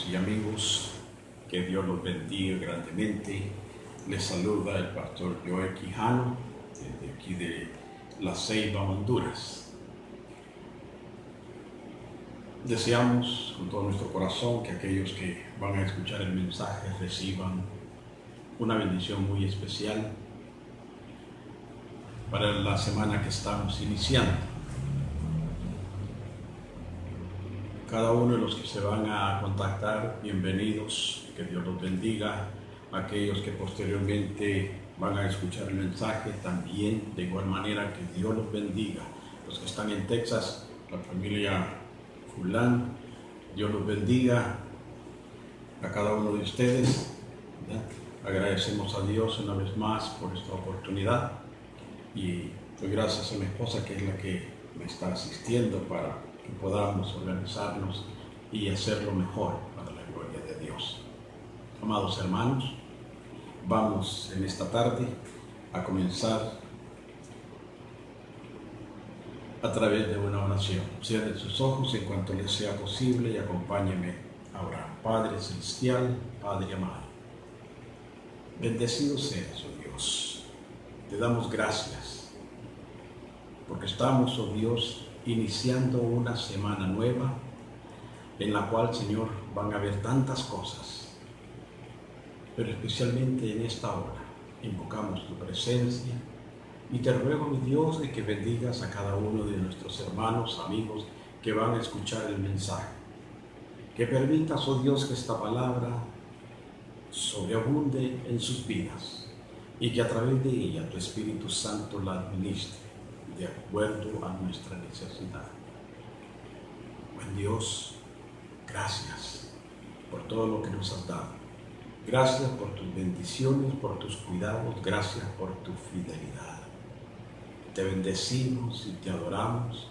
hermanos y amigos, que Dios los bendiga grandemente. Les saluda el pastor Joe Quijano, desde aquí de La Ceiba, Honduras. Deseamos con todo nuestro corazón que aquellos que van a escuchar el mensaje reciban una bendición muy especial para la semana que estamos iniciando. Cada uno de los que se van a contactar, bienvenidos, que Dios los bendiga. Aquellos que posteriormente van a escuchar el mensaje, también de igual manera que Dios los bendiga. Los que están en Texas, la familia Fulán, Dios los bendiga a cada uno de ustedes, ¿verdad? Agradecemos a Dios una vez más por esta oportunidad y doy gracias a mi esposa, que es la que me está asistiendo para que podamos organizarnos y hacerlo mejor para la gloria de Dios. Amados hermanos, vamos en esta tarde a comenzar a través de una oración. Cierren sus ojos en cuanto les sea posible y acompáñenme a orar. Padre Celestial, Padre amado, bendecido seas, oh Dios. Te damos gracias porque estamos, oh Dios, iniciando una semana nueva en la cual, Señor, van a haber tantas cosas, pero especialmente en esta hora invocamos tu presencia y te ruego, mi Dios, de que bendigas a cada uno de nuestros hermanos, amigos que van a escuchar el mensaje, que permitas, oh Dios, que esta palabra sobreabunde en sus vidas y que a través de ella tu Espíritu Santo la administre de acuerdo a nuestra necesidad. Buen Dios, gracias por todo lo que nos has dado. Gracias por tus bendiciones, por tus cuidados, gracias por tu fidelidad. Te bendecimos y te adoramos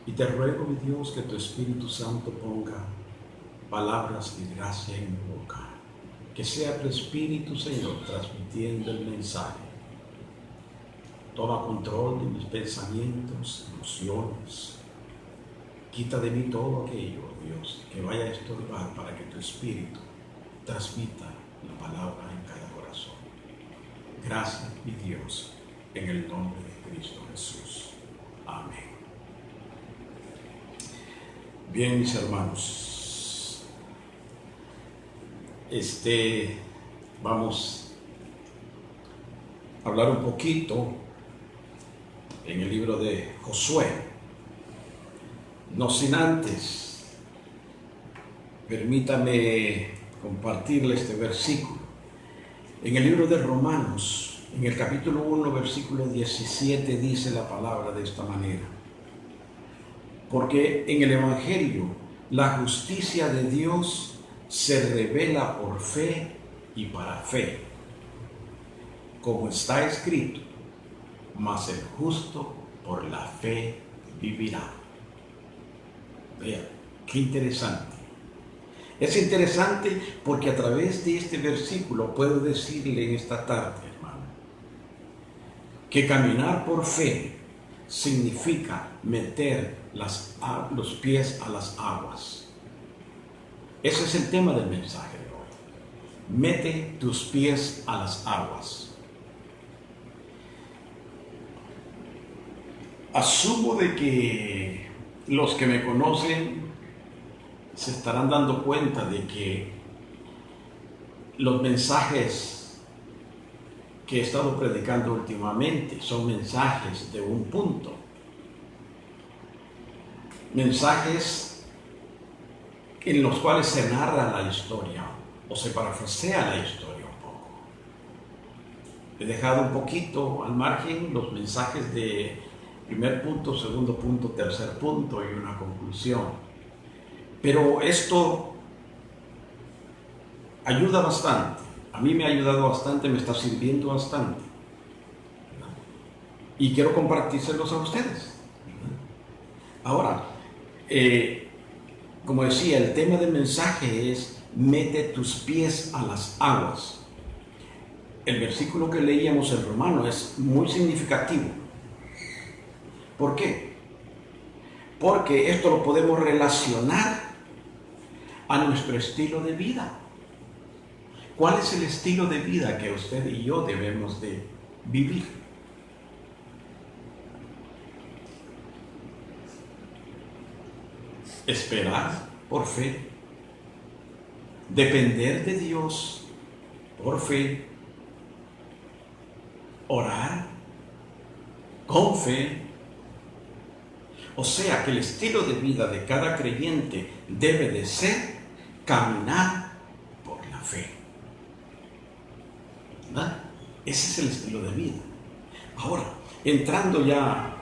y te ruego, mi Dios, que tu Espíritu Santo ponga palabras de gracia en mi boca. Que sea tu Espíritu, Señor, transmitiendo el mensaje. Toma control de mis pensamientos, emociones. Quita de mí todo aquello, Dios, que vaya a estorbar para que tu Espíritu transmita la palabra en cada corazón. Gracias, mi Dios, en el nombre de Cristo Jesús. Amén. Bien, mis hermanos, vamos a hablar un poquito en el libro de Josué. No sin antes, permítame compartirle este versículo. En el libro de Romanos, en el capítulo 1, versículo 17, dice la palabra de esta manera: porque en el Evangelio la justicia de Dios se revela por fe y para fe, como está escrito, mas el justo por la fe vivirá. Vean, qué interesante. Es interesante porque a través de este versículo puedo decirle en esta tarde, hermano, que caminar por fe significa meter los pies a las aguas. Ese es el tema del mensaje de hoy. Mete tus pies a las aguas. Asumo de que los que me conocen se estarán dando cuenta de que los mensajes que he estado predicando últimamente son mensajes de un punto. Mensajes en los cuales se narra la historia o se parafrasea la historia un poco. He dejado un poquito al margen los mensajes de primer punto, segundo punto, tercer punto y una conclusión. Pero esto ayuda bastante. A mí me ha ayudado bastante, me está sirviendo bastante. Y quiero compartírselos a ustedes. Ahora, como decía, el tema del mensaje es: mete tus pies a las aguas. El versículo que leíamos en Romano es muy significativo. ¿Por qué? Porque esto lo podemos relacionar a nuestro estilo de vida. ¿Cuál es el estilo de vida que usted y yo debemos de vivir? Esperar por fe, depender de Dios por fe, orar con fe. O sea que el estilo de vida de cada creyente debe de ser caminar por la fe. ¿Verdad? Ese es el estilo de vida. Ahora, entrando ya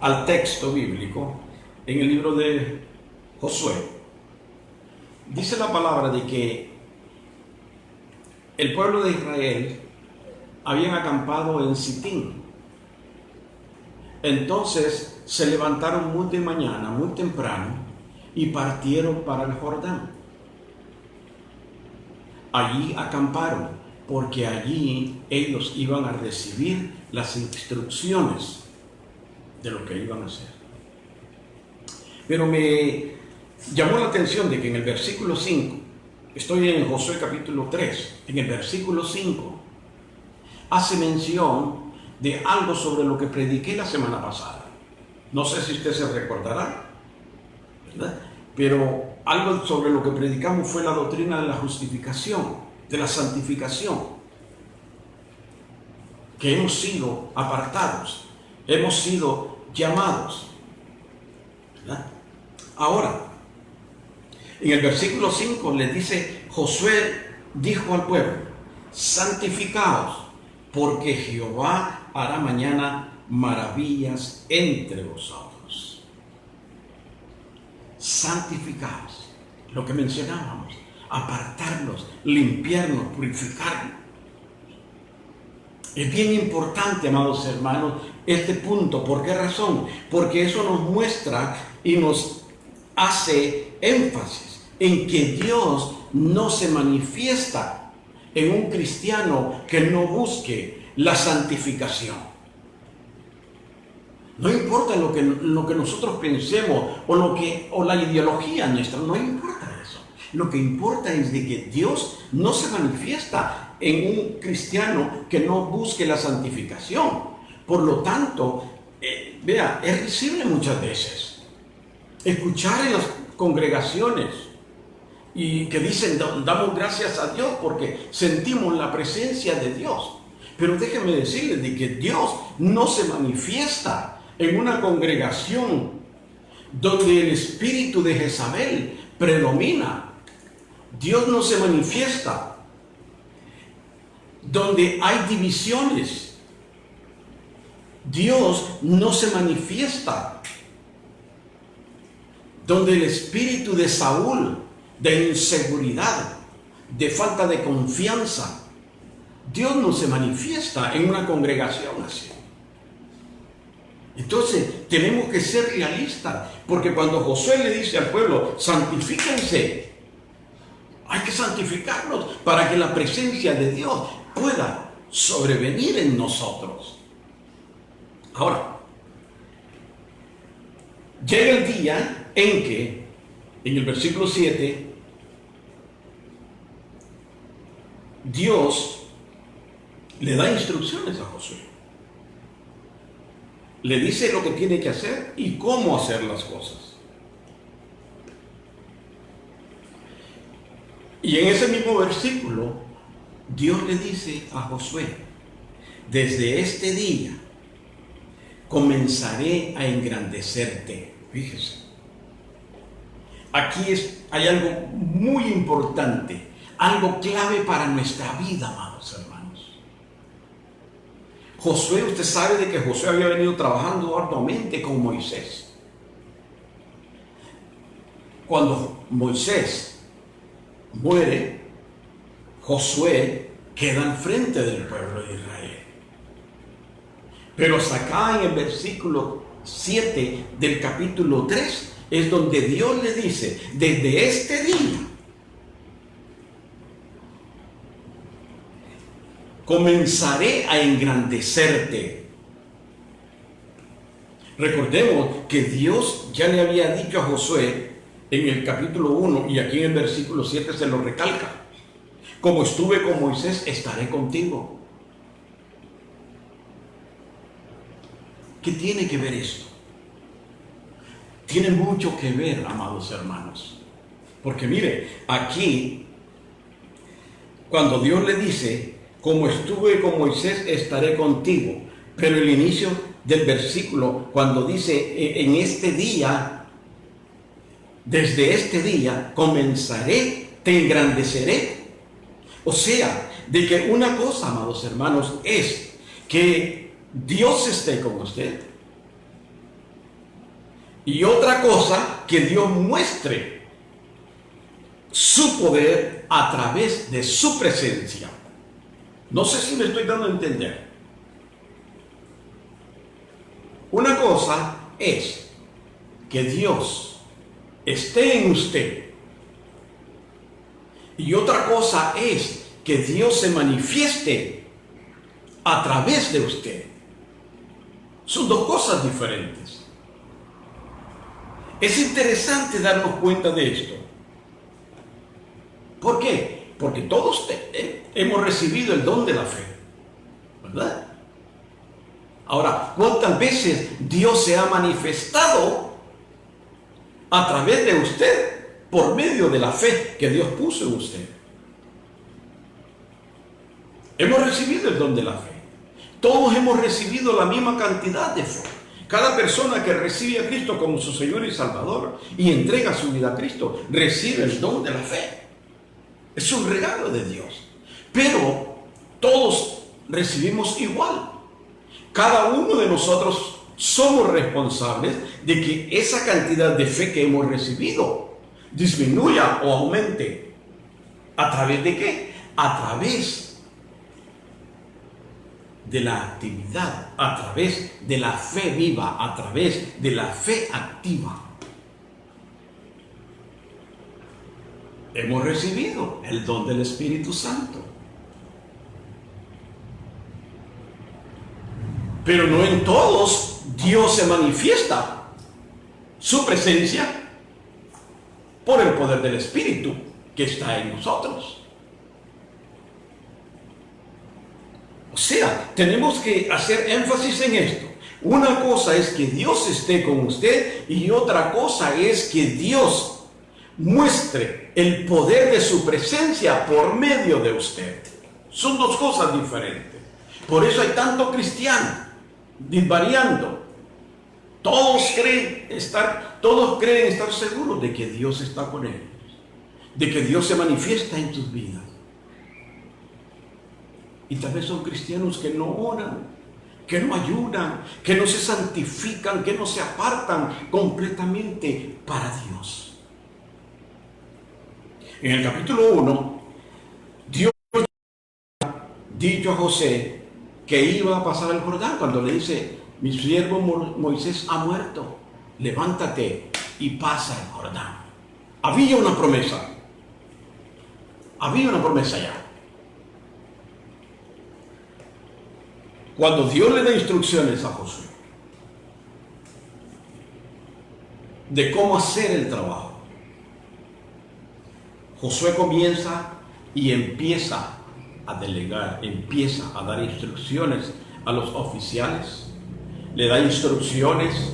al texto bíblico, en el libro de Josué, dice la palabra de que el pueblo de Israel habían acampado en Sitín. Entonces se levantaron muy de mañana, muy temprano, y partieron para el Jordán. Allí acamparon, porque allí ellos iban a recibir las instrucciones de lo que iban a hacer. Pero me llamó la atención de que en el versículo 5, estoy en Josué capítulo 3, en el versículo 5, hace mención de algo sobre lo que prediqué la semana pasada. No sé si usted se recordará, ¿verdad? Pero algo sobre lo que predicamos fue la doctrina de la justificación, de la santificación, que hemos sido apartados, hemos sido llamados, ¿verdad? Ahora, en el versículo 5 le dice, Josué dijo al pueblo, santificaos, porque Jehová hará mañana maravillas entre vosotros. Santificaos, lo que mencionábamos, apartarnos, limpiarnos, purificarnos. Es bien importante, amados hermanos, este punto. ¿Por qué razón? Porque eso nos muestra y nos hace énfasis en que Dios no se manifiesta en un cristiano que no busque la santificación. No importa lo que nosotros pensemos o la ideología nuestra, no importa eso. Lo que importa es de que Dios no se manifiesta en un cristiano que no busque la santificación. Por lo tanto, es risible muchas veces escuchar en las congregaciones y que dicen, damos gracias a Dios porque sentimos la presencia de Dios. Pero déjenme decirles de que Dios no se manifiesta en una congregación donde el espíritu de Jezabel predomina. Dios no se manifiesta donde hay divisiones. Dios no se manifiesta donde el espíritu de Saúl, de inseguridad, de falta de confianza. Dios no se manifiesta en una congregación así. Entonces tenemos que ser realistas, porque cuando Josué le dice al pueblo, santifíquense, hay que santificarnos para que la presencia de Dios pueda sobrevenir en nosotros. Ahora, llega el día en que, en el versículo 7, Dios le da instrucciones a Josué. Le dice lo que tiene que hacer y cómo hacer las cosas. Y en ese mismo versículo, Dios le dice a Josué, desde este día comenzaré a engrandecerte. Fíjese, aquí hay algo muy importante, algo clave para nuestra vida, amados hermanos. Josué, usted sabe de que Josué había venido trabajando arduamente con Moisés. Cuando Moisés muere, Josué queda al frente del pueblo de Israel. Pero hasta acá en el versículo 7 del capítulo 3 es donde Dios le dice, desde este día comenzaré a engrandecerte. Recordemos que Dios ya le había dicho a Josué en el capítulo 1 y aquí en el versículo 7 se lo recalca. Como estuve con Moisés, estaré contigo. ¿Qué tiene que ver esto? Tiene mucho que ver, amados hermanos. Porque mire, aquí, cuando Dios le dice, como estuve con Moisés, estaré contigo. Pero el inicio del versículo, cuando dice, en este día, desde este día, comenzaré, te engrandeceré. O sea, de que una cosa, amados hermanos, es que Dios esté con usted. Y otra cosa, que Dios muestre su poder a través de su presencia. No sé si me estoy dando a entender. Una cosa es que Dios esté en usted. Y otra cosa es que Dios se manifieste a través de usted. Son dos cosas diferentes. Es interesante darnos cuenta de esto. ¿Por qué? Porque todos hemos recibido el don de la fe, ¿verdad? Ahora, ¿cuántas veces Dios se ha manifestado a través de usted por medio de la fe que Dios puso en usted? Hemos recibido el don de la fe. Todos hemos recibido la misma cantidad de fe. Cada persona que recibe a Cristo como su Señor y Salvador y entrega su vida a Cristo, recibe el don de la fe. Es un regalo de Dios. Pero todos recibimos igual. Cada uno de nosotros somos responsables de que esa cantidad de fe que hemos recibido disminuya o aumente. ¿A través de qué? A través de la actividad, a través de la fe viva, a través de la fe activa. Hemos recibido el don del Espíritu Santo. Pero no en todos Dios se manifiesta su presencia por el poder del Espíritu que está en nosotros. O sea, tenemos que hacer énfasis en esto. Una cosa es que Dios esté con usted y otra cosa es que Dios muestre el poder de su presencia por medio de usted. Son dos cosas diferentes. Por eso hay tanto cristiano disvariando. Todos creen estar seguros de que Dios está con ellos, de que Dios se manifiesta en tus vidas. Y tal vez son cristianos que no oran, que no ayunan, que no se santifican, que no se apartan completamente para Dios. En el capítulo 1, Dios ha dicho a José que iba a pasar el Jordán cuando le dice, mi siervo Moisés ha muerto, levántate y pasa el Jordán. Había una promesa ya. Cuando Dios le da instrucciones a Josué de cómo hacer el trabajo, Josué comienza y empieza a delegar, empieza a dar instrucciones a los oficiales, le da instrucciones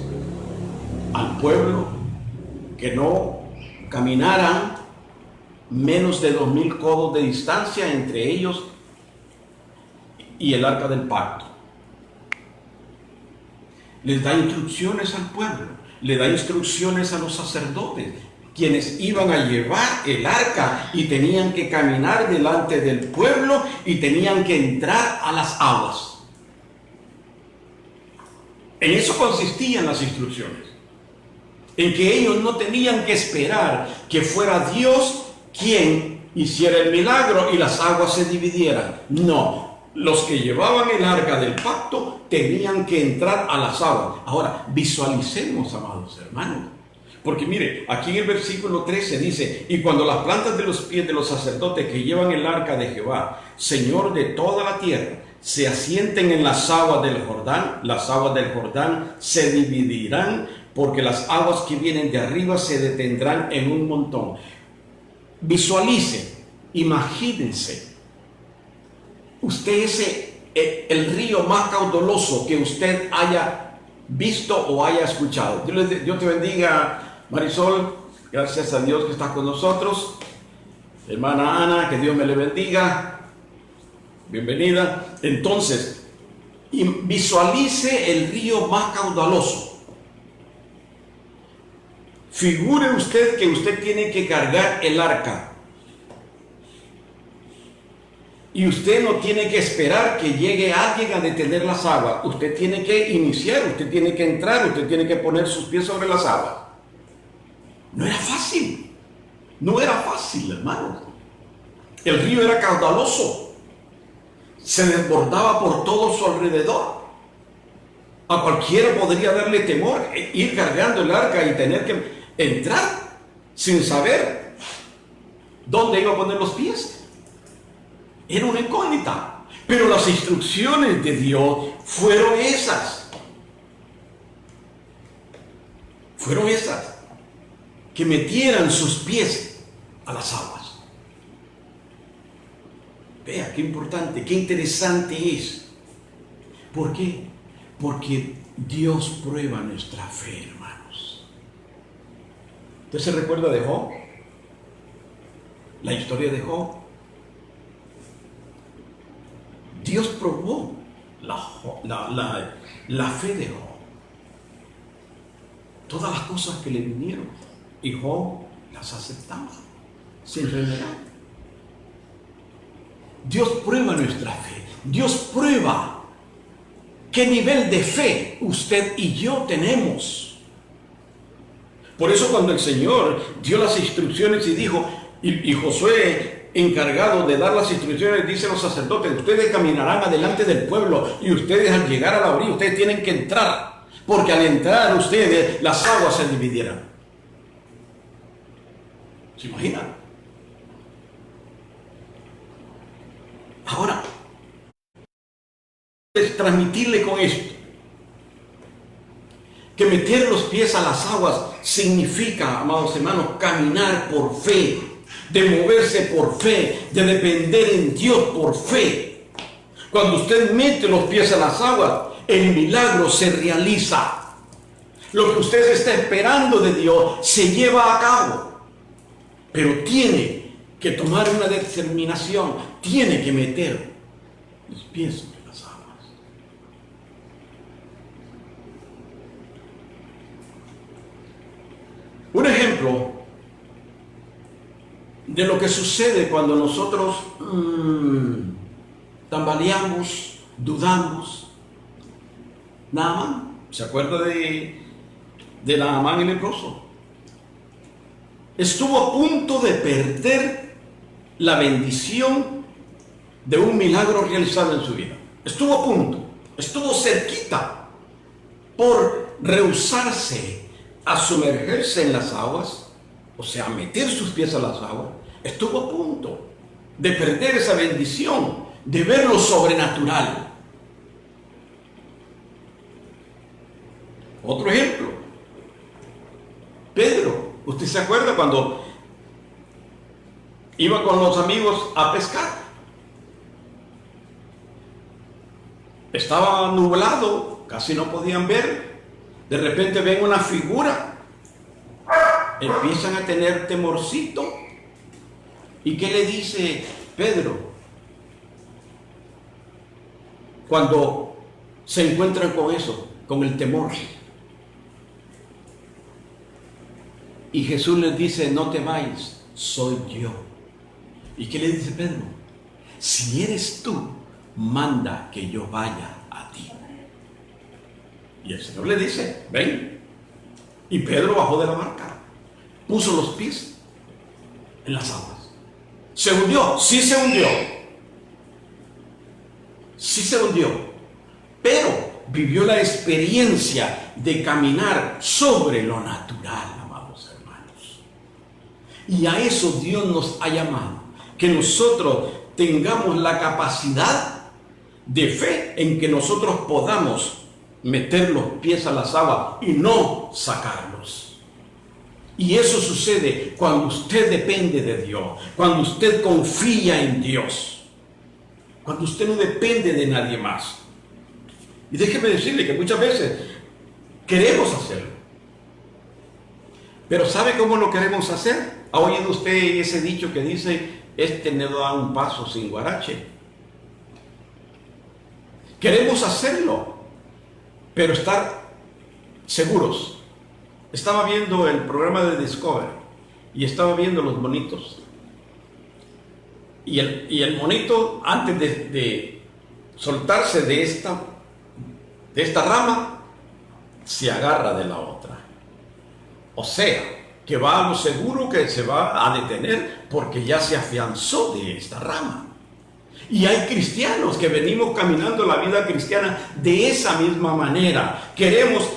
al pueblo que no caminaran menos de 2000 codos de distancia entre ellos y el arca del pacto. Les da instrucciones al pueblo, le da instrucciones a los sacerdotes, quienes iban a llevar el arca y tenían que caminar delante del pueblo y tenían que entrar a las aguas. En eso consistían las instrucciones, en que ellos no tenían que esperar que fuera Dios quien hiciera el milagro y las aguas se dividieran. No. Los que llevaban el arca del pacto tenían que entrar a las aguas. Ahora, visualicemos, amados hermanos. Porque mire, aquí en el versículo 13 dice, y cuando las plantas de los pies de los sacerdotes que llevan el arca de Jehová, Señor de toda la tierra, se asienten en las aguas del Jordán se dividirán porque las aguas que vienen de arriba se detendrán en un montón. Visualice, imagínense, usted es el río más caudaloso que usted haya visto o haya escuchado. Dios te bendiga, Marisol. Gracias a Dios que está con nosotros. Hermana Ana, que Dios me le bendiga. Bienvenida. Entonces, visualice el río más caudaloso. Figure usted que usted tiene que cargar el arca. Y usted no tiene que esperar que llegue alguien a detener las aguas. Usted tiene que iniciar, usted tiene que entrar, usted tiene que poner sus pies sobre las aguas. No era fácil. No era fácil, hermano. El río era caudaloso. Se desbordaba por todo su alrededor. A cualquiera podría darle temor ir cargando el arca y tener que entrar sin saber dónde iba a poner los pies. Era una incógnita, pero las instrucciones de Dios fueron esas. Fueron esas, que metieran sus pies a las aguas. Vea qué importante, qué interesante es. ¿Por qué? Porque Dios prueba nuestra fe, hermanos. ¿Usted se recuerda de Job? La historia de Job. Dios probó la fe de Job. Todas las cosas que le vinieron. Y Job las aceptaba sin renegar. Dios prueba nuestra fe. Dios prueba qué nivel de fe usted y yo tenemos. Por eso cuando el Señor dio las instrucciones y dijo, y Josué, encargado de dar las instrucciones, dice a los sacerdotes, ustedes caminarán adelante del pueblo y ustedes al llegar a la orilla, ustedes tienen que entrar, porque al entrar ustedes las aguas se dividieran. ¿Se imaginan? Ahora, es transmitirle con esto, que meter los pies a las aguas significa, amados hermanos, caminar por fe, de moverse por fe, de depender en Dios por fe. Cuando usted mete los pies a las aguas, el milagro se realiza. Lo que usted está esperando de Dios se lleva a cabo. Pero tiene que tomar una determinación, tiene que meter los pies sobre las aguas. Un ejemplo de lo que sucede cuando nosotros tambaleamos, dudamos. Naamán, ¿se acuerda de Naamán el leproso? Estuvo a punto de perder la bendición de un milagro realizado en su vida. Estuvo a punto, estuvo cerquita por rehusarse a sumergirse en las aguas, o sea, a meter sus pies a las aguas. Estuvo a punto de perder esa bendición, de ver lo sobrenatural. Otro ejemplo, Pedro. ¿Usted se acuerda cuando iba con los amigos a pescar? Estaba nublado, casi no podían ver. De repente ven una figura, empiezan a tener temorcito. ¿Y qué le dice Pedro cuando se encuentran con eso, con el temor? Y Jesús les dice, no temáis, soy yo. ¿Y qué le dice Pedro? Si eres tú, manda que yo vaya a ti. Y el Señor le dice, ven. Y Pedro bajó de la barca, puso los pies en las aguas. ¿Se hundió? Sí se hundió. Sí se hundió. Pero vivió la experiencia de caminar sobre lo natural. Y a eso Dios nos ha llamado, que nosotros tengamos la capacidad de fe en que nosotros podamos meter los pies a las aguas y no sacarlos. Y eso sucede cuando usted depende de Dios, cuando usted confía en Dios, cuando usted no depende de nadie más. Y déjeme decirle que muchas veces queremos hacerlo. Pero ¿sabe cómo lo queremos hacer? ¿Ha oído usted ese dicho que dice, este no da un paso sin guarache? Queremos hacerlo, pero estar seguros. Estaba viendo el programa de Discovery y estaba viendo los monitos. Y el monito, antes de soltarse de esta rama, se agarra de la otra. O sea, que va a lo seguro, que se va a detener porque ya se afianzó de esta rama. Y hay cristianos que venimos caminando la vida cristiana de esa misma manera. Queremos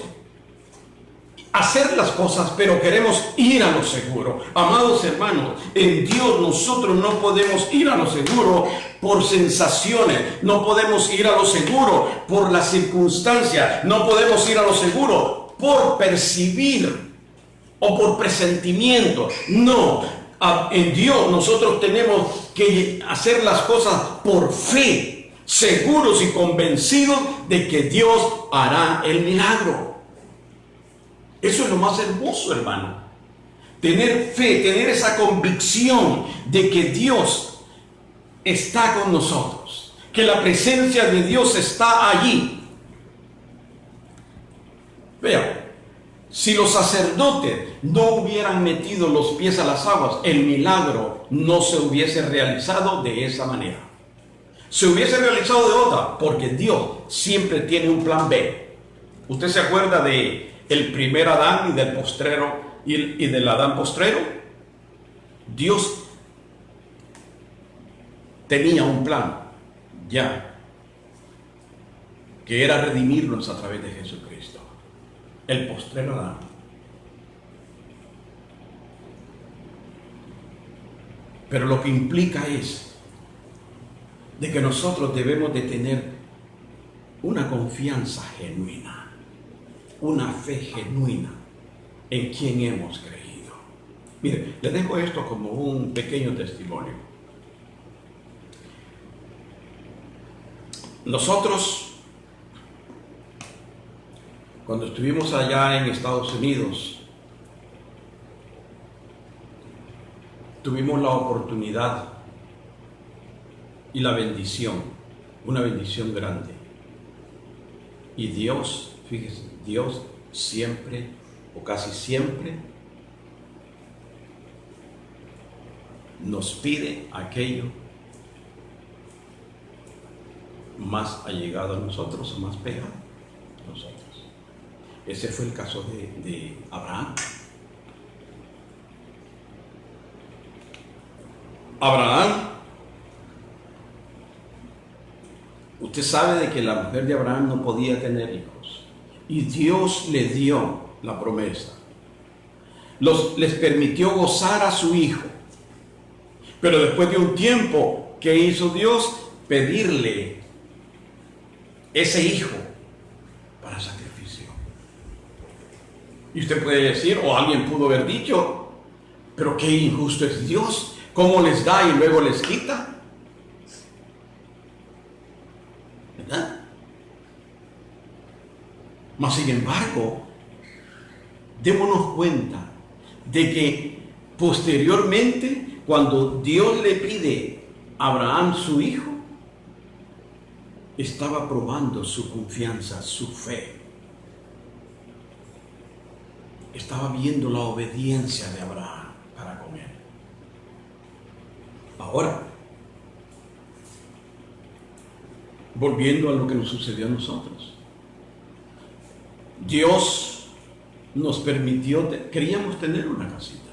hacer las cosas, pero queremos ir a lo seguro. Amados hermanos, en Dios nosotros no podemos ir a lo seguro por sensaciones, no podemos ir a lo seguro por las circunstancias, no podemos ir a lo seguro por percibir o por presentimiento. No, en Dios nosotros tenemos que hacer las cosas por fe, seguros y convencidos de que Dios hará el milagro. Eso es lo más hermoso, hermano. Tener fe, tener esa convicción de que Dios está con nosotros, que la presencia de Dios está allí. Vean, si los sacerdotes no hubieran metido los pies a las aguas, el milagro no se hubiese realizado de esa manera. Se hubiese realizado de otra, porque Dios siempre tiene un plan B. ¿Usted se acuerda de el primer Adán y del postrero y del Adán postrero? Dios tenía un plan ya, que era redimirnos a través de Jesucristo, el postrero Adán. Pero lo que implica es de que nosotros debemos de tener una confianza genuina, una fe genuina en quien hemos creído. Mire, les dejo esto como un pequeño testimonio. Nosotros, cuando estuvimos allá en Estados Unidos, tuvimos la oportunidad y la bendición, una bendición grande. Y Dios, fíjese, Dios siempre o casi siempre nos pide aquello más allegado a nosotros o más pegado a nosotros. Ese fue el caso de Abraham. Abraham, usted sabe de que la mujer de Abraham no podía tener hijos y Dios le dio la promesa. Les permitió gozar a su hijo, pero después de un tiempo, ¿qué hizo Dios? Pedirle ese hijo para sacrificio. Y usted puede decir, o alguien pudo haber dicho, pero qué injusto es Dios. ¿Cómo les da y luego les quita? ¿Verdad? Mas sin embargo, démonos cuenta de que posteriormente, cuando Dios le pide a Abraham su hijo, estaba probando su confianza, su fe. Estaba viendo la obediencia de Abraham para con él. Ahora, volviendo a lo que nos sucedió a nosotros, Dios nos permitió, queríamos tener una casita.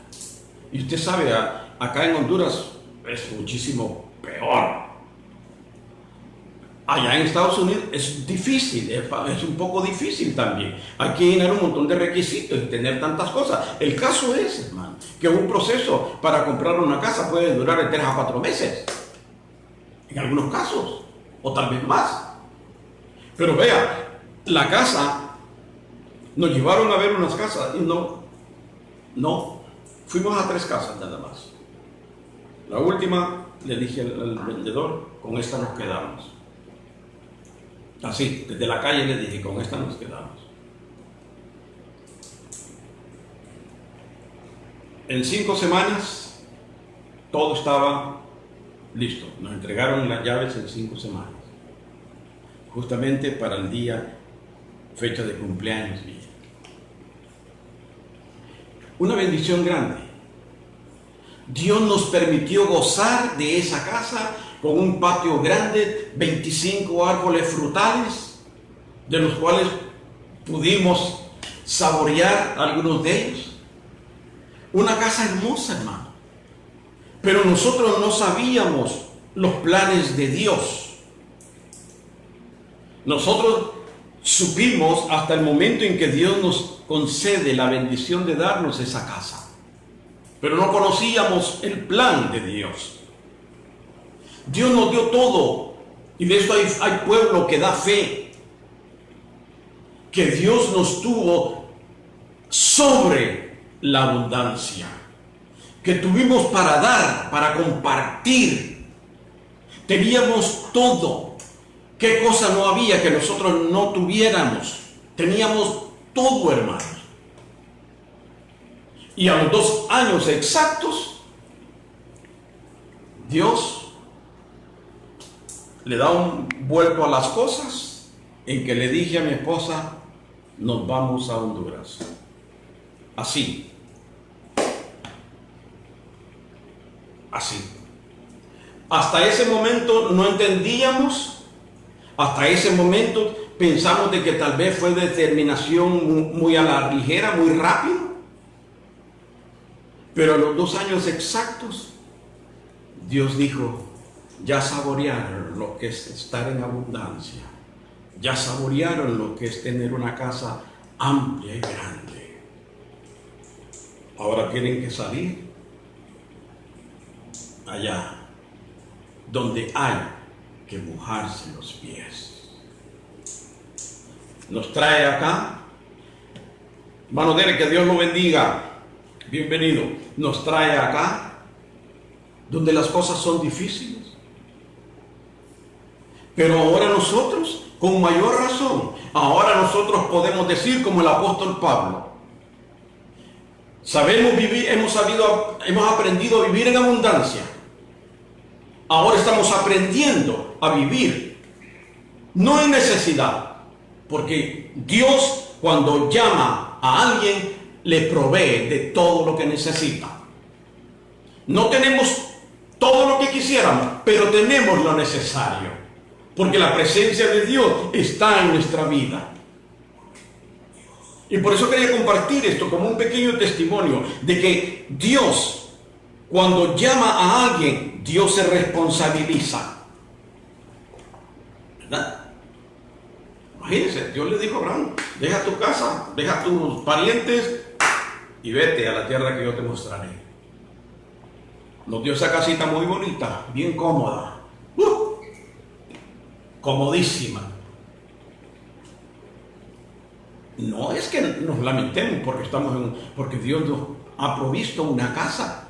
Y usted sabe, acá en Honduras es muchísimo peor. Allá en Estados Unidos es difícil, es un poco difícil también. Hay que llenar un montón de requisitos y tener tantas cosas. El caso es, hermano, que un proceso para comprar una casa puede durar de 3 a 4 meses. En algunos casos, o tal vez más. Pero vea, la casa, nos llevaron a ver unas casas y no, fuimos a 3 casas nada más. La última le dije al vendedor, con esta nos quedamos. Así, desde la calle le dije, con esta nos quedamos. En 5 semanas todo estaba listo. Nos entregaron las llaves en 5 semanas. Justamente para el día, fecha de cumpleaños mía. Una bendición grande. Dios nos permitió gozar de esa casa con un patio grande, 25 árboles frutales, de los cuales pudimos saborear algunos de ellos. Una casa hermosa, hermano. Pero nosotros no sabíamos los planes de Dios. Nosotros supimos hasta el momento en que Dios nos concede la bendición de darnos esa casa. Pero no conocíamos el plan de Dios. Dios nos dio todo. Y de eso hay pueblo que da fe. Que Dios nos tuvo sobre la abundancia. Que tuvimos para dar, para compartir. Teníamos todo. ¿Qué cosa no había que nosotros no tuviéramos? Teníamos todo, hermanos. Y a los 2 años exactos, Dios le da un vuelto a las cosas en que le dije a mi esposa, nos vamos a Honduras. Así. Así. Hasta ese momento no entendíamos, hasta ese momento pensamos de que tal vez fue determinación muy a la ligera, muy rápido. Pero a los 2 años exactos, Dios dijo, ya saborearon lo que es estar en abundancia. Ya saborearon lo que es tener una casa amplia y grande. Ahora tienen que salir allá, donde hay que mojarse los pies. Nos trae acá, hermano Derek, que Dios lo bendiga. Bienvenido. Nos trae acá, donde las cosas son difíciles. Pero ahora nosotros, con mayor razón, ahora nosotros podemos decir como el apóstol Pablo, sabemos vivir, hemos aprendido a vivir en abundancia. Ahora estamos aprendiendo a vivir, no en necesidad, porque Dios cuando llama a alguien, le provee de todo lo que necesita. No tenemos todo lo que quisiéramos, pero tenemos lo necesario, porque la presencia de Dios está en nuestra vida. Y por eso quería compartir esto como un pequeño testimonio de que Dios, cuando llama a alguien, Dios se responsabiliza. ¿Verdad? Imagínense, Dios le dijo a Abraham, deja tu casa, deja tus parientes y vete a la tierra que yo te mostraré. Nos dio esa casita muy bonita, bien cómoda, comodísima. No es que nos lamentemos porque Dios nos ha provisto una casa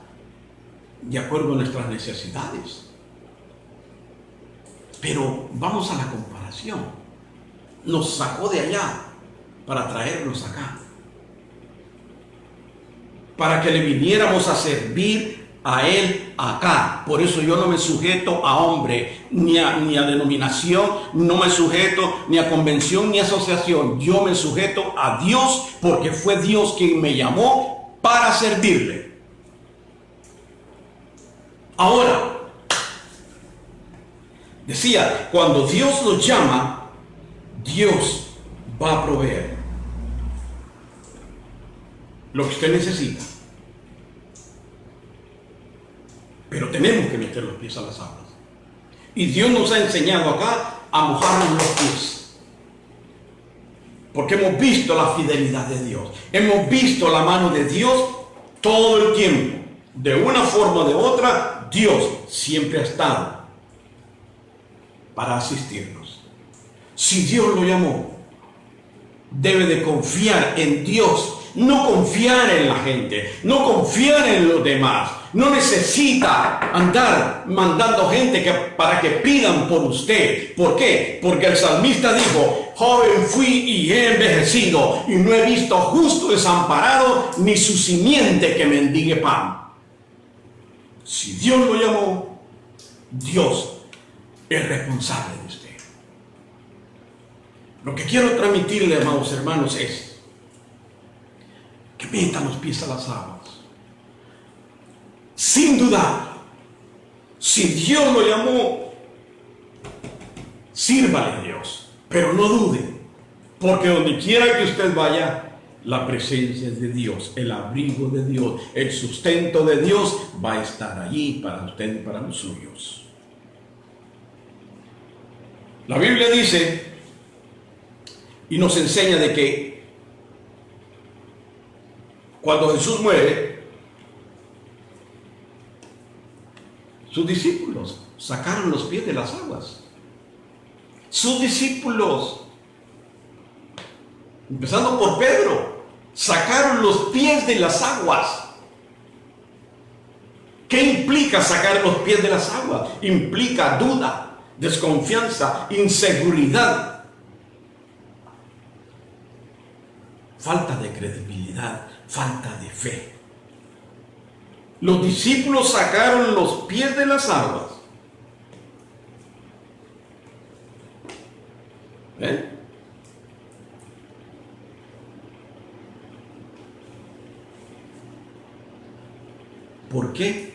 de acuerdo a nuestras necesidades. Pero vamos a la comparación. Nos sacó de allá para traernos acá, para que le viniéramos a servir a Él acá. Por eso yo no me sujeto a hombre, ni a denominación, no me sujeto ni a convención ni asociación. Yo me sujeto a Dios, porque fue Dios quien me llamó para servirle. Ahora, decía, cuando Dios nos llama, Dios va a proveer lo que usted necesita. Pero tenemos que meter los pies a las aguas. Y Dios nos ha enseñado acá a mojarnos los pies. Porque hemos visto la fidelidad de Dios. Hemos visto la mano de Dios todo el tiempo. De una forma o de otra, Dios siempre ha estado para asistirnos. Si Dios lo llamó, debe de confiar en Dios, no confiar en la gente, no confiar en los demás. No necesita andar mandando gente para que pidan por usted. ¿Por qué? Porque el salmista dijo: joven fui y he envejecido, y no he visto justo desamparado, ni su simiente que mendigue pan. Si Dios lo llamó, Dios es responsable de usted. Lo que quiero transmitirle, amados hermanos, es que metan los pies a las aguas. Sin dudar, si Dios lo llamó, sírvale a Dios, pero no dude, porque donde quiera que usted vaya, la presencia de Dios, el abrigo de Dios, el sustento de Dios va a estar allí para usted y para los suyos. La Biblia dice y nos enseña de que cuando Jesús muere, sus discípulos sacaron los pies de las aguas. Sus discípulos, empezando por Pedro, sacaron los pies de las aguas. ¿Qué implica sacar los pies de las aguas? Implica duda, desconfianza, inseguridad, falta de credibilidad, falta de fe. Los discípulos sacaron los pies de las aguas. ¿Por qué?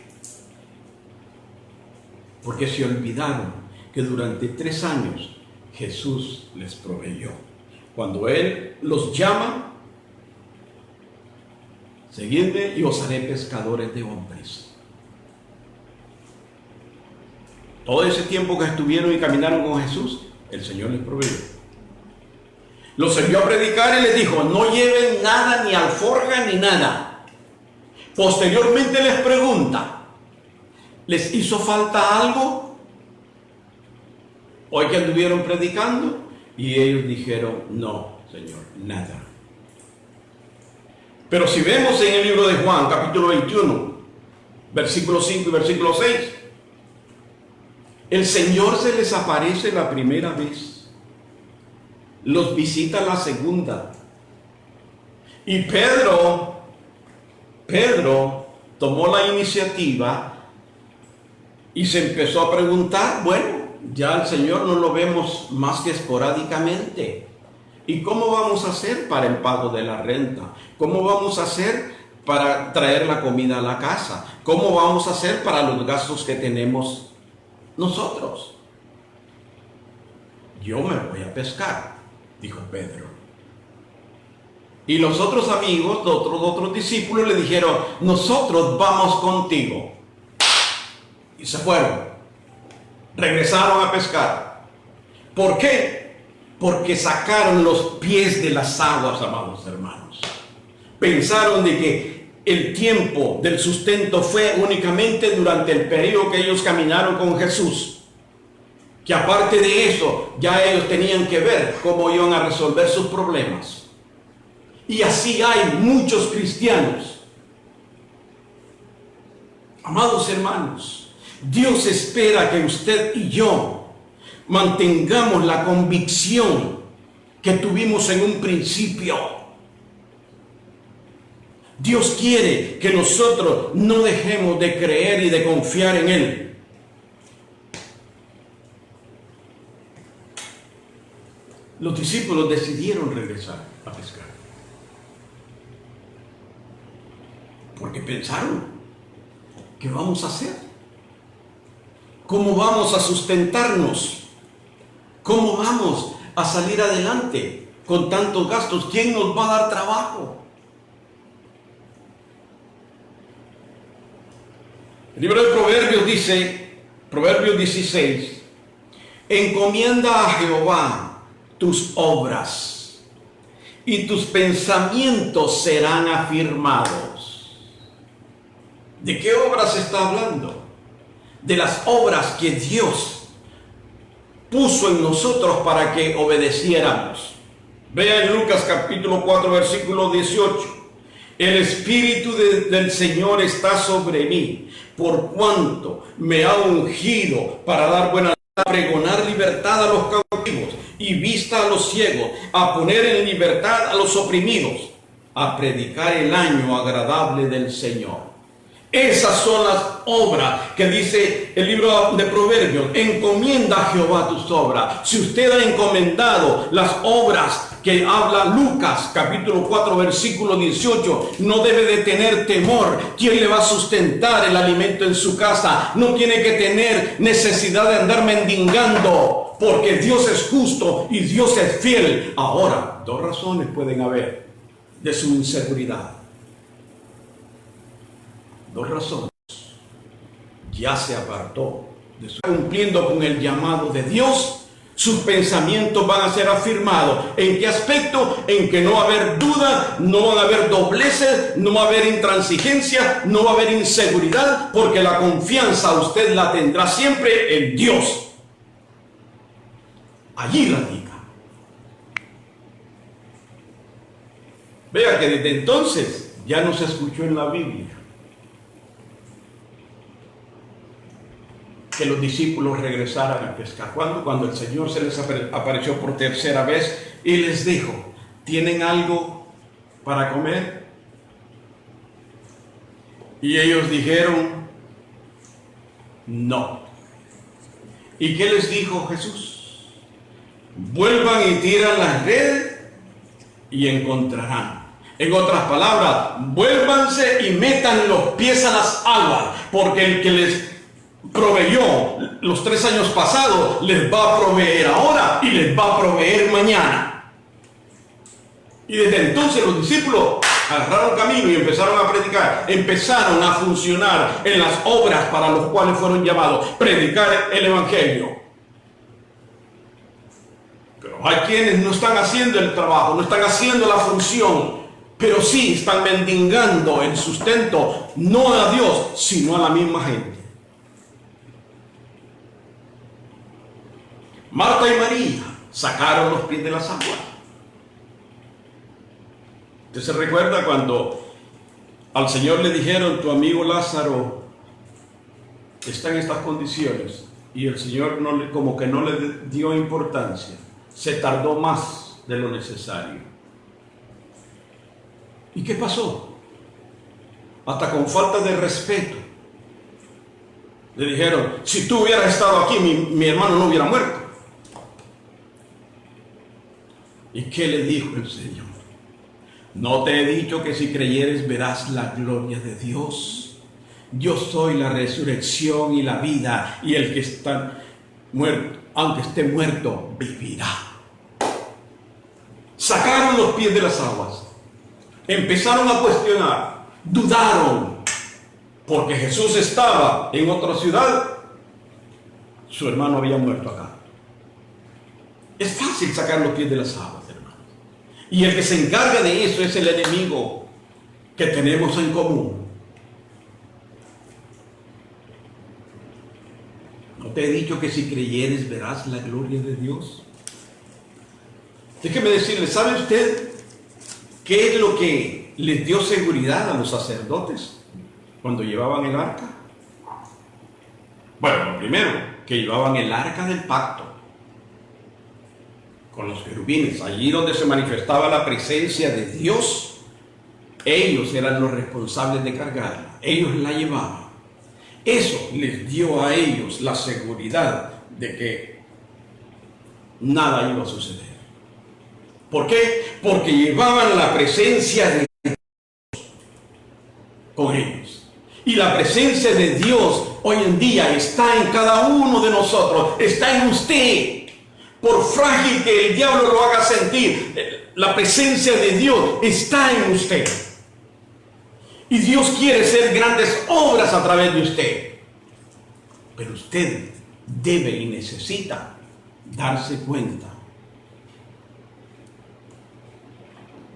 Porque se olvidaron que durante 3 años Jesús les proveyó. Cuando Él los llama: seguidme y os haré pescadores de hombres. Todo ese tiempo que estuvieron y caminaron con Jesús, el Señor les proveyó. Los envió a predicar y les dijo: no lleven nada, ni alforja, ni nada. Posteriormente les pregunta: ¿les hizo falta algo hoy que anduvieron predicando? Y ellos dijeron: no, Señor, nada. Pero si vemos en el libro de Juan, capítulo 21, versículo 5 y versículo 6, el Señor se les aparece la primera vez, los visita la segunda, y Pedro tomó la iniciativa y se empezó a preguntar: bueno, ya al Señor no lo vemos más que esporádicamente. ¿Y cómo vamos a hacer para el pago de la renta? ¿Cómo vamos a hacer para traer la comida a la casa? ¿Cómo vamos a hacer para los gastos que tenemos nosotros? Yo me voy a pescar, dijo Pedro. Y los otros amigos, otros discípulos le dijeron: nosotros vamos contigo. Y se fueron. Regresaron a pescar. ¿Por qué? Porque sacaron los pies de las aguas, amados hermanos. Pensaron de que el tiempo del sustento fue únicamente durante el periodo que ellos caminaron con Jesús. Que aparte de eso, ya ellos tenían que ver cómo iban a resolver sus problemas. Y así hay muchos cristianos. Amados hermanos, Dios espera que usted y yo mantengamos la convicción que tuvimos en un principio. Dios quiere que nosotros no dejemos de creer y de confiar en Él. Los discípulos decidieron regresar a pescar, porque pensaron: ¿qué vamos a hacer? ¿Cómo vamos a sustentarnos? ¿Cómo vamos a salir adelante con tantos gastos? ¿Quién nos va a dar trabajo? El libro de Proverbios dice, Proverbios 16: encomienda a Jehová tus obras, y tus pensamientos serán afirmados. ¿De qué obras está hablando? De las obras que Dios puso en nosotros para que obedeciéramos. Vea en Lucas capítulo 4, versículo 18. El Espíritu del Señor está sobre mí, por cuanto me ha ungido para dar buena nueva, a pregonar libertad a los cautivos y vista a los ciegos, a poner en libertad a los oprimidos, a predicar el año agradable del Señor. Esas son las obras que dice el libro de Proverbios. Encomienda a Jehová tus obras. Si usted ha encomendado las obras que habla Lucas capítulo 4 versículo 18, no debe de tener temor. ¿Quién le va a sustentar el alimento en su casa? No tiene que tener necesidad de andar mendigando, porque Dios es justo y Dios es fiel. Ahora, dos razones pueden haber de su inseguridad. Dos razones. Ya se apartó de su cumpliendo con el llamado de Dios. Sus pensamientos van a ser afirmados. ¿En qué aspecto? En que no va a haber duda, no van a haber dobleces, no va a haber intransigencia, no va a haber inseguridad, porque la confianza usted la tendrá siempre en Dios. Allí radica. Vea que desde entonces ya no se escuchó en la Biblia que los discípulos regresaran a pescar. ¿Cuándo? Cuando el Señor se les apareció por tercera vez y les dijo: ¿tienen algo para comer? Y ellos dijeron: no. ¿Y qué les dijo Jesús? Vuelvan y tiran las redes y encontrarán. En otras palabras, vuélvanse y metan los pies a las aguas, porque el que les proveyó los 3 años pasados les va a proveer ahora y les va a proveer mañana. Y desde entonces los discípulos agarraron camino y empezaron a predicar, empezaron a funcionar en las obras para las cuales fueron llamados, predicar el Evangelio. Pero hay quienes no están haciendo el trabajo, no están haciendo la función, pero sí están mendigando el sustento, no a Dios, sino a la misma gente. Marta y María sacaron los pies de las aguas. ¿Usted se recuerda cuando al Señor le dijeron: tu amigo Lázaro está en estas condiciones? Y el Señor como que no le dio importancia, se tardó más de lo necesario. ¿Y qué pasó? Hasta con falta de respeto le dijeron: si tú hubieras estado aquí, mi hermano no hubiera muerto. ¿Y qué le dijo el Señor? ¿No te he dicho que si creyeres verás la gloria de Dios? Yo soy la resurrección y la vida, y el que está muerto, aunque esté muerto, vivirá. Sacaron los pies de las aguas, empezaron a cuestionar, dudaron, porque Jesús estaba en otra ciudad, su hermano había muerto acá. Es fácil sacar los pies de las aguas, hermanos. Y el que se encarga de eso es el enemigo que tenemos en común. ¿No te he dicho que si creyeres verás la gloria de Dios? Déjeme decirle, ¿sabe usted qué es lo que les dio seguridad a los sacerdotes cuando llevaban el arca? Bueno, lo primero, que llevaban el arca del pacto con los querubines, allí donde se manifestaba la presencia de Dios. Ellos eran los responsables de cargarla, ellos la llevaban. Eso les dio a ellos la seguridad de que nada iba a suceder. ¿Por qué? Porque llevaban la presencia de Dios con ellos. Y la presencia de Dios hoy en día está en cada uno de nosotros, está en usted. Por frágil que el diablo lo haga sentir, la presencia de Dios está en usted. Y Dios quiere hacer grandes obras a través de usted. Pero usted debe y necesita darse cuenta.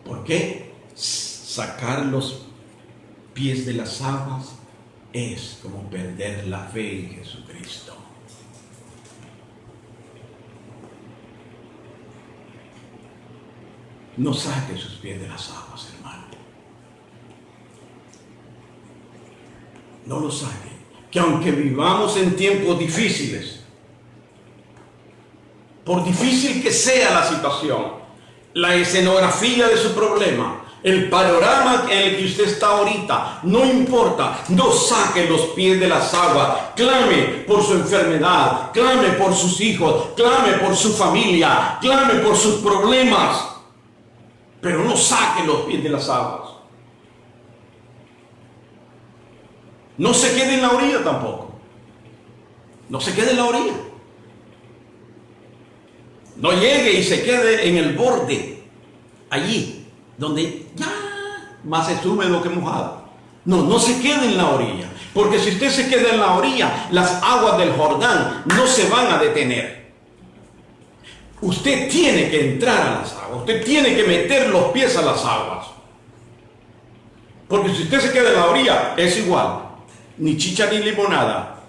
¿Por qué? Sacar los pies de las aguas es como perder la fe en Jesucristo. No saque sus pies de las aguas, hermano. No lo saque. Que aunque vivamos en tiempos difíciles, por difícil que sea la situación, la escenografía de su problema, el panorama en el que usted está ahorita, no importa, no saque los pies de las aguas. Clame por su enfermedad, clame por sus hijos, clame por su familia, clame por sus problemas, pero no saque los pies de las aguas. No se quede en la orilla tampoco. No se quede en la orilla. No llegue y se quede en el borde, allí donde ya más es húmedo que mojado. No, no se quede en la orilla. Porque si usted se queda en la orilla, las aguas del Jordán no se van a detener. Usted tiene que entrar a las aguas. Usted tiene que meter los pies a las aguas. Porque si usted se queda en la orilla, es igual. Ni chicha ni limonada.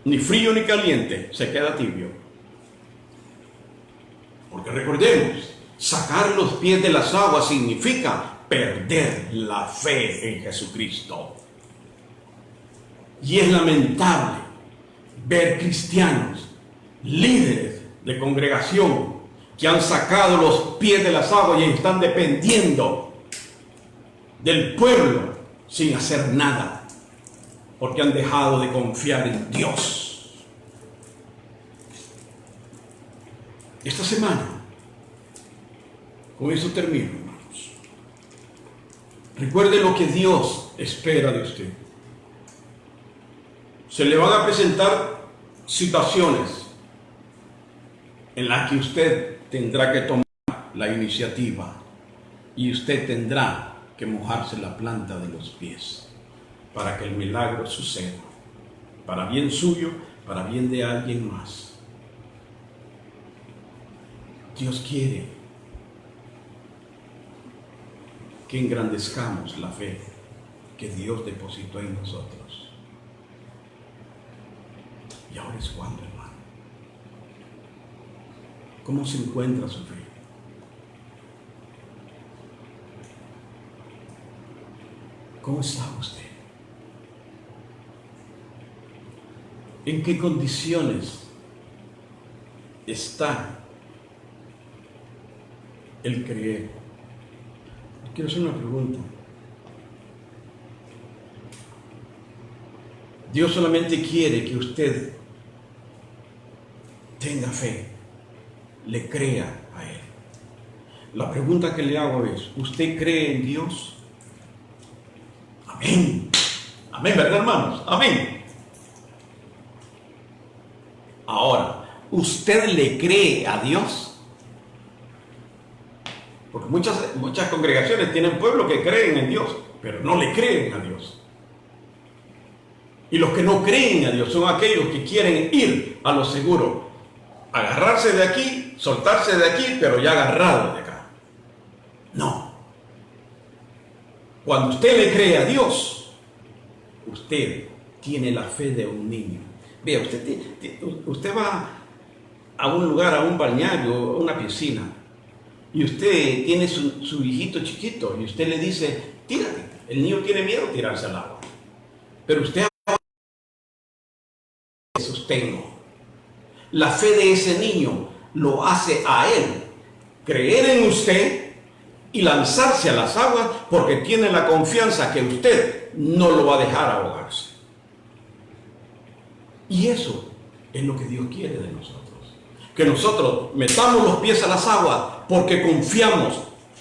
Ni frío ni caliente. Se queda tibio. Porque recordemos, sacar los pies de las aguas significa perder la fe en Jesucristo. Y es lamentable ver cristianos, líderes de congregación, que han sacado los pies de las aguas y están dependiendo del pueblo sin hacer nada, porque han dejado de confiar en Dios. Esta semana, con eso termino, hermanos. Recuerde lo que Dios espera de usted. Se le van a presentar situaciones en las que usted tendrá que tomar la iniciativa y usted tendrá que mojarse la planta de los pies para que el milagro suceda, para bien suyo, para bien de alguien más. Dios quiere que engrandezcamos la fe que Dios depositó en nosotros. Y ahora es cuando, hermano. ¿Cómo se encuentra su fe? ¿Cómo está usted? ¿En qué condiciones está el creer? Quiero hacer una pregunta. Dios solamente quiere que usted tenga fe, le crea a Él. La pregunta que le hago es, ¿usted cree en Dios? Amén. Amén, ¿verdad, hermanos? Amén. Ahora, ¿usted le cree a Dios? Porque muchas congregaciones tienen pueblos que creen en Dios, pero no le creen a Dios. Y los que no creen a Dios son aquellos que quieren ir a lo seguro, agarrarse de aquí, soltarse de aquí, pero ya agarrado de acá. No. Cuando usted le cree a Dios, usted tiene la fe de un niño. Vea, usted va a un lugar, a un balneario, a una piscina, y usted tiene su hijito chiquito, y usted le dice, tírate. El niño tiene miedo a tirarse al agua. Pero usted sostengo. La fe de ese niño lo hace a él creer en usted y lanzarse a las aguas porque tiene la confianza que usted no lo va a dejar ahogarse. Y eso es lo que Dios quiere de nosotros. Que nosotros metamos los pies a las aguas porque confiamos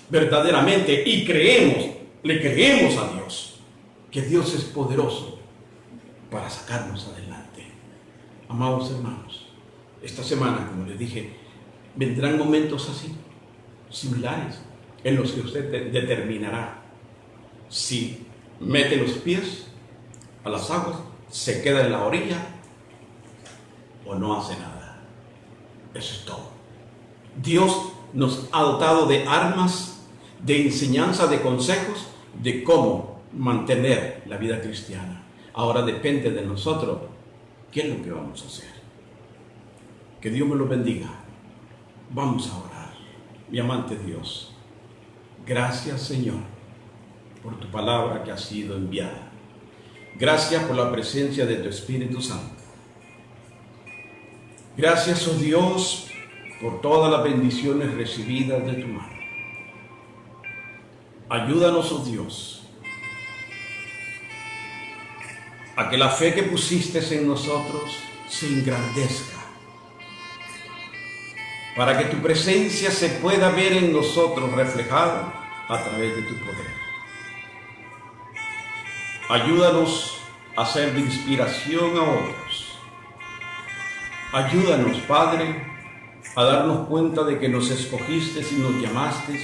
verdaderamente y creemos, le creemos a Dios, que Dios es poderoso para sacarnos adelante. Amados hermanos, esta semana, como les dije, vendrán momentos así, similares, en los que usted determinará si mete los pies a las aguas, se queda en la orilla o no hace nada. Eso es todo. Dios nos ha dotado de armas, de enseñanza, de consejos, de cómo mantener la vida cristiana. Ahora depende de nosotros qué es lo que vamos a hacer. Que Dios me lo bendiga. Vamos a orar. Mi amante Dios, Gracias, Señor, por tu palabra que ha sido enviada. Gracias por la presencia de tu Espíritu Santo. Gracias, oh Dios, por todas las bendiciones recibidas de tu mano. Ayúdanos, oh Dios, a que la fe que pusiste en nosotros se engrandezca, para que tu presencia se pueda ver en nosotros reflejada a través de tu poder. Ayúdanos a ser de inspiración a otros. Ayúdanos, Padre, a darnos cuenta de que nos escogiste y nos llamaste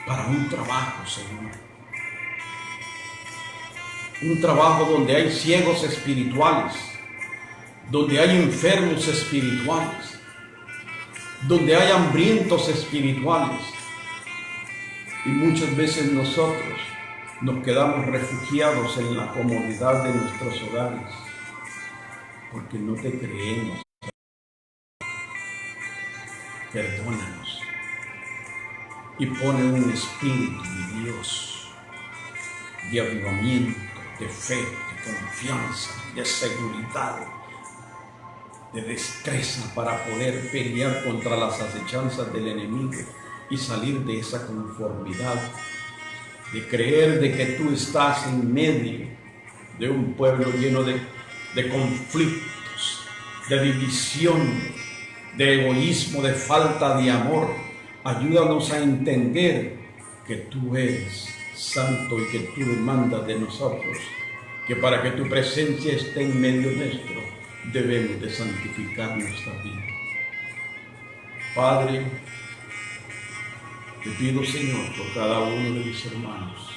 para un trabajo, Señor. Un trabajo donde hay ciegos espirituales, donde hay enfermos espirituales, donde hay hambrientos espirituales. Y muchas veces nosotros nos quedamos refugiados en la comodidad de nuestros hogares, porque no te creemos. Perdónanos y pone un espíritu de Dios, de avivamiento, de fe, de confianza, de seguridad, de destreza para poder pelear contra las acechanzas del enemigo y salir de esa conformidad, de creer de que tú estás en medio de un pueblo lleno de conflictos, de división, de egoísmo, de falta de amor. Ayúdanos a entender que tú eres santo y que tú demandas de nosotros que para que tu presencia esté en medio nuestro, debemos de santificar nuestra vida. Padre, te pido, Señor, por cada uno de mis hermanos,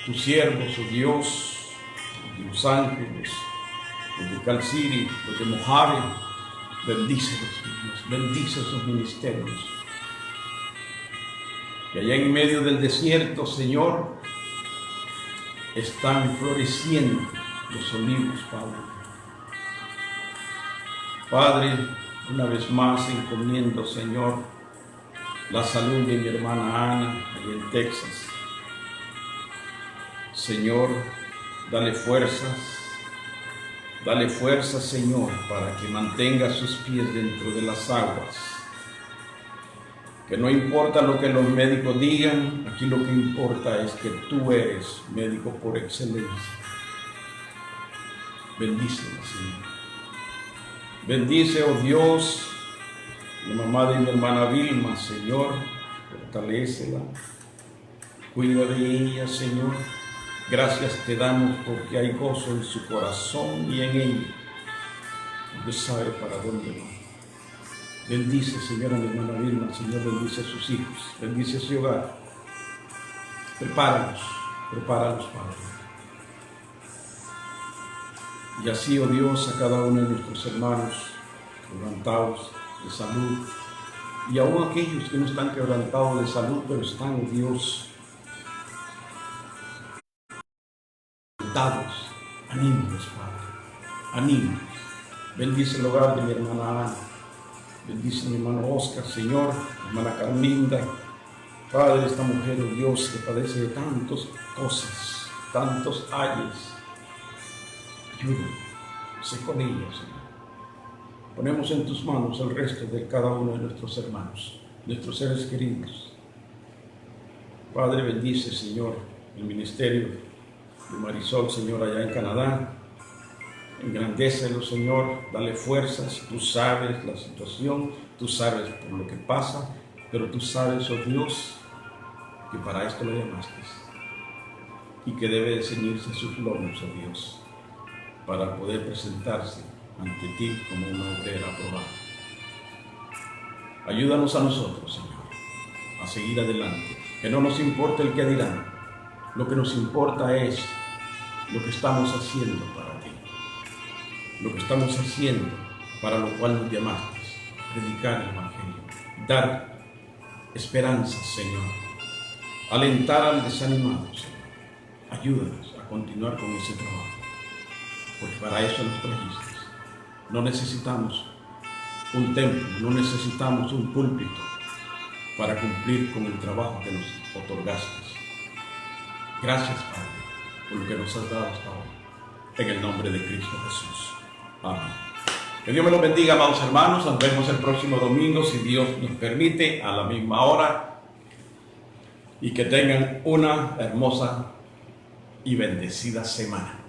tus siervos, oh Dios, los ángeles, los de Calciri, los de Mojave, bendícelos, Dios, bendice esos ministerios. Que allá en medio del desierto, Señor, están floreciendo los olivos, Padre. Padre, una vez más encomiendo, Señor, la salud de mi hermana Ana, allá en Texas. Señor, dale fuerzas, Señor, para que mantenga sus pies dentro de las aguas. Que no importa lo que los médicos digan, aquí lo que importa es que tú eres médico por excelencia. Bendícela, Señor. Bendice, oh Dios, la mamá de mi hermana Vilma, Señor, fortalécela, cuida de ella, Señor. Gracias te damos porque hay gozo en su corazón y en ella. Dios sabe para dónde va. Bendice, Señor, a mi hermana Vilma, Señor, bendice a sus hijos, bendice su hogar. Prepáralos, Padre. Y así, oh Dios, a cada uno de nuestros hermanos quebrantados de salud, y aún aquellos que no están quebrantados de salud, pero están, oh Dios, dados. Anímalos, Padre, anímalos. Bendice el hogar de mi hermana Ana. Bendice a mi hermano Oscar, Señor, mi hermana Carminda. Padre, esta mujer, oh Dios, que padece de tantas cosas, tantos ayes. Ayúdame, sé con ella, Señor. Ponemos en tus manos el resto de cada uno de nuestros hermanos, nuestros seres queridos. Padre, bendice, Señor, el ministerio de Marisol, Señor, allá en Canadá. Engrandécelo, Señor, dale fuerzas. Tú sabes la situación, tú sabes por lo que pasa, pero tú sabes, oh Dios, que para esto lo llamaste y que debe de ceñirse sus lomos, oh Dios, para poder presentarse ante ti como una obrera aprobada. Ayúdanos a nosotros, Señor, a seguir adelante, que no nos importa el que dirán, lo que nos importa es lo que estamos haciendo para ti. Lo que estamos haciendo para lo cual nos llamaste, predicar el Evangelio, dar esperanza, Señor, alentar al desanimado, Señor. Ayúdanos a continuar con ese trabajo, porque para eso nos trajiste. No necesitamos un templo, no necesitamos un púlpito, para cumplir con el trabajo que nos otorgaste. Gracias, Padre, por lo que nos has dado hasta ahora. En el nombre de Cristo Jesús. Amén. Que Dios me los bendiga, amados hermanos. Nos vemos el próximo domingo, si Dios nos permite, a la misma hora. Y que tengan una hermosa y bendecida semana.